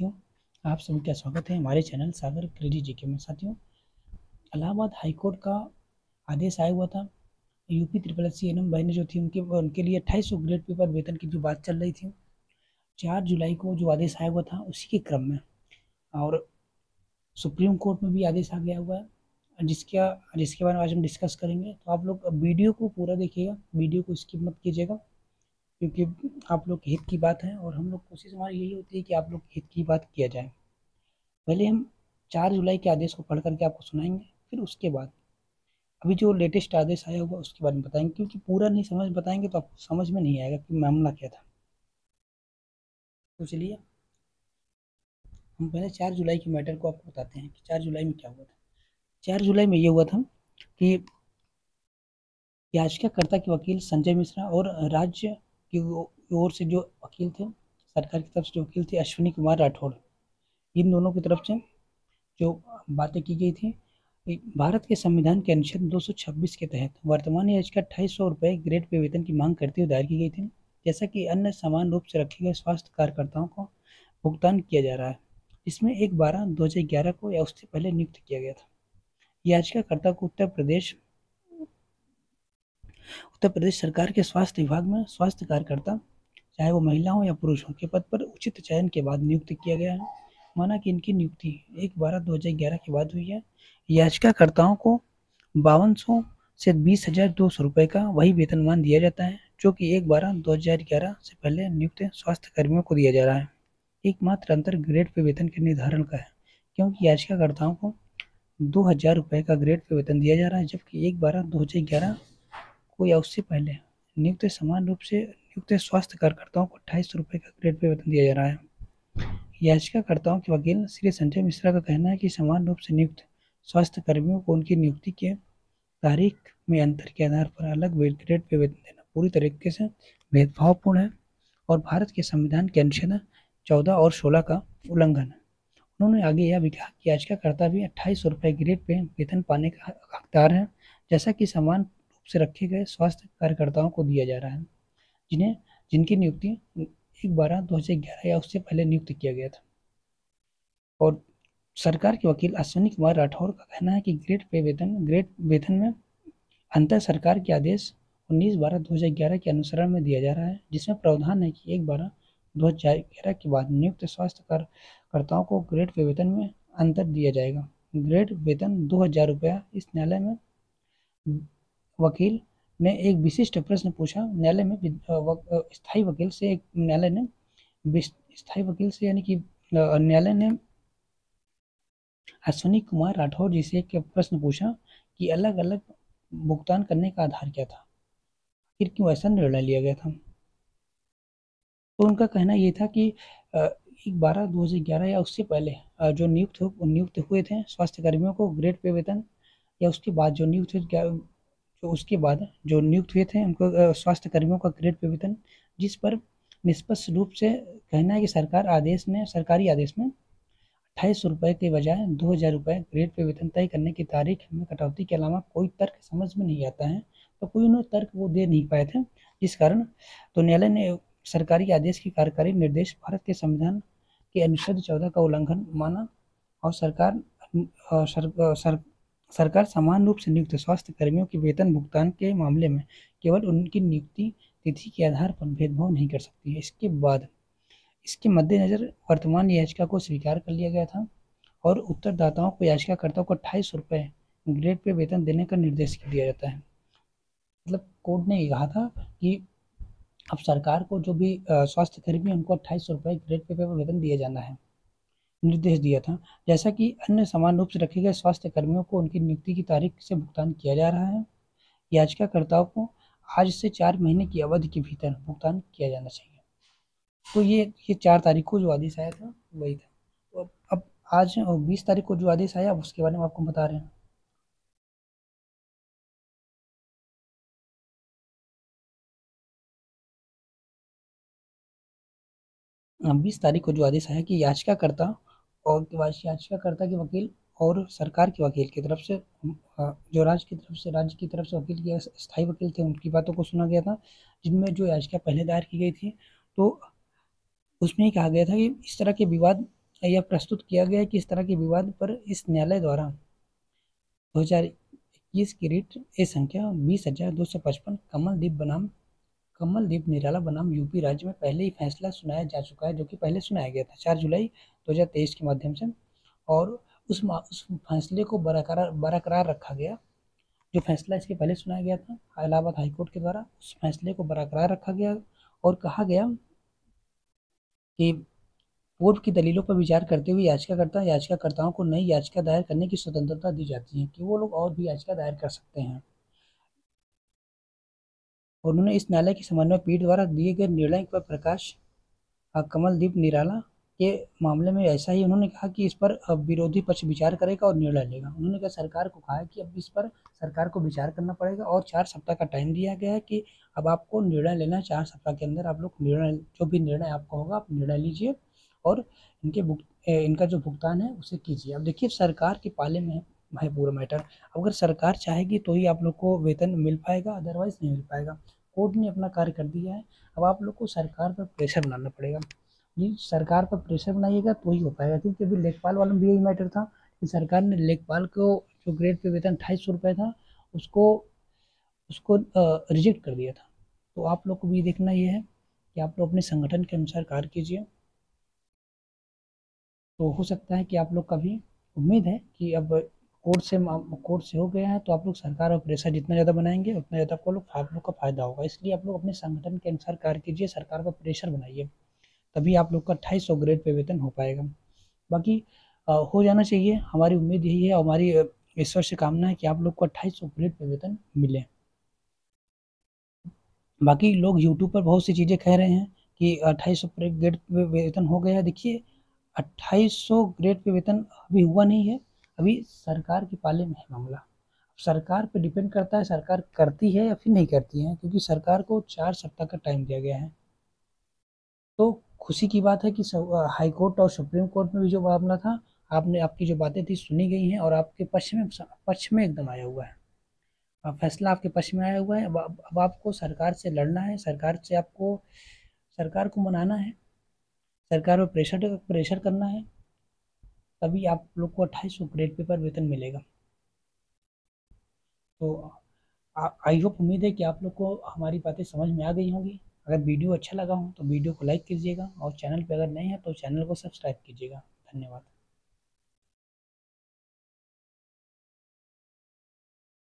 साथियों, आप सभी का स्वागत है हमारे चैनल सागर क्रेजी जीके में। साथियों, इलाहाबाद हाई कोर्ट का आदेश आया हुआ था। UP triple S C NM बहनें जो थी उनके लिए 2800 ग्रेड पेपर वेतन की जो बात चल रही थी, 4 जुलाई को जो आदेश आया हुआ था उसी के क्रम में और सुप्रीम कोर्ट में भी आदेश आ गया हुआ है, जिसके बारे में आज हम डिस्कस करेंगे। तो आप लोग वीडियो को पूरा देखिएगा, वीडियो को स्किप मत कीजिएगा, क्योंकि आप लोग के हित की बात है और हम लोग कोशिश हमारी यही होती है कि आप लोग के हित की बात किया जाए। पहले हम 4 जुलाई के आदेश को पढ़ करके आपको सुनाएंगे, फिर उसके बाद अभी जो लेटेस्ट आदेश आया हुआ उसके बारे में बताएंगे, क्योंकि पूरा नहीं समझ बताएंगे तो आपको समझ में नहीं आएगा कि मामला क्या था। तो चलिए हम पहले 4 जुलाई के मैटर को आपको बताते हैं कि 4 जुलाई में क्या हुआ था। 4 जुलाई में ये हुआ था कि याचिकाकर्ता के वकील संजय मिश्रा और राज्य की ओर से जो वकील थे, सरकार की तरफ से जो वकील थे अश्विनी कुमार राठौड़, इन दोनों की तरफ से जो बातें की गई थी, भारत के संविधान के अनुच्छेद 226 के तहत वर्तमान याचिका 2800 रुपये ग्रेड पे वेतन की मांग करते हुए दायर की गई थी। जैसा कि अन्य समान रूप से रखे गए स्वास्थ्य कार्यकर्ताओं को भुगतान किया जा रहा है, इसमें 1/12/2011 को या उससे पहले नियुक्त किया गया था। याचिकाकर्ता को उत्तर प्रदेश सरकार के स्वास्थ्य विभाग में स्वास्थ्य कार्यकर्ता, चाहे वो महिला हो या पुरुष हो, के पद पर उचित चयन के बाद नियुक्त किया गया है। माना कि इनकी नियुक्ति 1/12/2011 के बाद हुई है। याचिकाकर्ताओं को 5200 से 20,200 रुपये का वही वेतनमान दिया जाता है जो कि 1/12/2011 से पहले नियुक्त स्वास्थ्य कर्मियों को दिया जा रहा है। एकमात्र अंतर ग्रेड पे वेतन के निर्धारण का है, क्योंकि याचिकाकर्ताओं को 2,000 रुपये का ग्रेड पे वेतन दिया जा रहा है, जबकि 1/12/2011 को या उससे पहले नियुक्त समान रूप से नियुक्त स्वास्थ्य कार्यकर्ताओं को 2800 रुपये का ग्रेड पे वेतन दिया जा रहा है। याचिकाकर्ताओं के वकील श्री संजय मिश्रा का कहना है कि समान रूप से नियुक्त स्वास्थ्य कर्मियों को उनकी नियुक्ति के तारीख में अंतर के आधार पर अलग ग्रेड पे वेतन देना पूरी तरीके से भेदभावपूर्ण है और भारत के संविधान के अनुच्छेद 14 और 16 का उल्लंघन है। उन्होंने आगे यह भी कहा कि याचिकाकर्ता भी 2800 रुपये ग्रेड पे वेतन पाने का हकदार है, जैसा कि समान रूप से रखे गए स्वास्थ्य कार्यकर्ताओं को दिया जा रहा है, जिनकी नियुक्ति 1/12/2011 या उससे पहले नियुक्त किया गया था। और सरकार के वकील अश्विनी कुमार राठौर का कहना है कि ग्रेड वेतन में अंतर सरकार के आदेश 19/12/2011 के अनुसरण में दिया जा रहा है, जिसमें प्रावधान है कि 1/12/2011 के बाद नियुक्त स्वास्थ्य कार्यकर्ताओं को ग्रेड पे वेतन में अंतर दिया जाएगा। ग्रेड वेतन 2,000 रुपया। इस न्यायालय में वकील ने एक विशिष्ट प्रश्न पूछा। न्यायालय में स्थायी वकील से यानी कि न्यायालय ने अश्विनी कुमार राठौर जी से एक प्रश्न पूछा कि अलग अलग भुगतान करने का आधार क्या था, फिर क्यों ऐसा निर्णय लिया गया था। तो उनका कहना ये था कि 1/12/2011 या उससे पहले जो नियुक्त हुए थे स्वास्थ्य कर्मियों को ग्रेड पे वेतन, या उसके बाद जो नियुक्त हुए थे उनको स्वास्थ्य कर्मियों का ग्रेड पे वेतन, जिस पर निष्पक्ष रूप से कहना है कि सरकारी आदेश में 2800 रुपये के बजाय 2,000 रुपये ग्रेड पे वेतन तय करने की तारीख में कटौती के अलावा कोई तर्क समझ में नहीं आता है। तो कोई उन्हें तर्क वो दे नहीं पाए थे, जिस कारण तो न्यायालय ने सरकारी आदेश की कार्यकारी निर्देश भारत के संविधान के अनुच्छेद 14 का उल्लंघन माना और सरकार समान रूप से नियुक्त स्वास्थ्य कर्मियों के वेतन भुगतान के मामले में केवल उनकी नियुक्ति तिथि के आधार पर भेदभाव नहीं कर सकती है। इसके मद्देनजर वर्तमान याचिका को स्वीकार कर लिया गया था और उत्तरदाताओं को याचिकाकर्ताओं को 2800 रुपये ग्रेड पे वेतन देने का निर्देश दिया जाता है। मतलब कोर्ट ने कहा था कि अब सरकार को जो भी स्वास्थ्य कर्मी उनको 2800 रुपये ग्रेड पे वेतन दिया जाना है, निर्देश दिया था। जैसा कि अन्य समान रूप से रखे गए स्वास्थ्य कर्मियों को उनकी नियुक्ति की तारीख से भुगतान किया जा रहा है। याचिकाकर्ताओं को आज से 4 महीने की अवधि के भीतर भुगतान किया जाना चाहिए। तो ये 4 तारीख को जो आदेश आया था वही था। तो अब आज 20 तारीख को जो आदेश आया उसके बारे में आपको बता रहे हैं। 20 तारीख को जो आदेश आया कि याचिकाकर्ता के वकील और सरकार के वकील की तरफ से जो राज्य की तरफ से वकील के स्थायी वकील थे उनकी बातों को सुना गया था, जिनमें जो याचिका पहले दायर की गई थी। तो उसमें कहा गया था कि इस तरह के विवाद यह प्रस्तुत किया गया है कि इस तरह के विवाद पर इस न्यायालय द्वारा 2021 की रिट ए संख्या 20,255 कमलदीप निराला बनाम यूपी राज्य में पहले ही फैसला सुनाया जा चुका है, जो कि पहले सुनाया गया था 4 जुलाई 2023 के माध्यम से। और उस फैसले को बरकरार रखा गया। जो फैसला इसके पहले सुनाया गया था इलाहाबाद हाईकोर्ट के द्वारा, उस फैसले को बरकरार रखा गया और कहा गया कि पूर्व की दलीलों पर विचार करते हुए याचिकाकर्ताओं को नई याचिका दायर करने की स्वतंत्रता दी जाती है कि वो लोग और भी याचिका दायर कर सकते हैं। और उन्होंने इस न्यायालय की समन्वय पीठ द्वारा दिए गए निर्णय पर प्रकाश कमलदीप निराला के मामले में ऐसा ही उन्होंने कहा कि इस पर विरोधी पक्ष विचार करेगा और निर्णय लेगा। उन्होंने कहा सरकार को कहा है कि अब इस पर सरकार को विचार करना पड़ेगा और 4 सप्ताह का टाइम दिया गया है कि अब आपको निर्णय लेना है। 4 सप्ताह के अंदर आप लोग जो भी निर्णय आपका होगा आप निर्णय लीजिए और इनका जो भुगतान है उसे कीजिए। अब देखिए सरकार के पाले में है पूरा मैटर। अगर सरकार चाहेगी तो ही आप लोग को वेतन मिल पाएगा, अदरवाइज नहीं मिल पाएगा। कोर्ट ने अपना कार्य कर दिया है, अब आप लोग को सरकार पर प्रेशर बनाना पड़ेगा। जी सरकार पर प्रेशर बनाइएगा तो ही हो पाएगा, क्योंकि अभी लेखपाल वालों में भी यही मैटर था कि सरकार ने लेखपाल को जो ग्रेड पे वेतन 250 रुपये था उसको उसको रिजेक्ट कर दिया था। तो आप लोग को भी देखना ये है कि आप लोग अपने संगठन के अनुसार कार्य कीजिए। तो हो सकता है कि आप लोग का भी उम्मीद है कि अब कोर्ट से हो गया है तो आप लोग सरकार और प्रेशर जितना ज़्यादा बनाएंगे उतना ज़्यादा आप लोग का फायदा होगा। इसलिए आप लोग अपने संगठन के अनुसार कार्य कीजिए, सरकार पर प्रेशर बनाइए, तभी आप लोग का 250 ग्रेड पे वेतन हो पाएगा। बाकी हो जाना चाहिए, हमारी उम्मीद यही है और हमारी ईश्वर से कामना है कि आप लोग को 250 ग्रेड पे वेतन मिले। बाकी लोग यूट्यूब पर बहुत सी चीज़ें कह रहे हैं कि 250 ग्रेड पे वेतन हो गया। देखिए 2800 ग्रेड पे वेतन अभी हुआ नहीं है, अभी सरकार के पाले में है मामला। सरकार पे डिपेंड करता है सरकार करती है या फिर नहीं करती है, क्योंकि सरकार को 4 सप्ताह का टाइम दिया गया है। तो खुशी की बात है कि हाई कोर्ट और सुप्रीम कोर्ट में भी जो मामला था आपकी जो बातें थी सुनी गई हैं और आपके पक्ष में एकदम आया हुआ है। फैसला आपके पक्ष में आया हुआ है। अब आपको सरकार से लड़ना है, सरकार को मनाना है, सरकार पर प्रेशर करना है, तभी आप लोग को 2800 ग्रेड पे पर वेतन मिलेगा। तो आई होप, उम्मीद है कि आप लोग को हमारी बातें समझ में आ गई होंगी। अगर वीडियो अच्छा लगा हो तो वीडियो को लाइक कीजिएगा और चैनल पे अगर नए हैं तो चैनल को सब्सक्राइब कीजिएगा। धन्यवाद।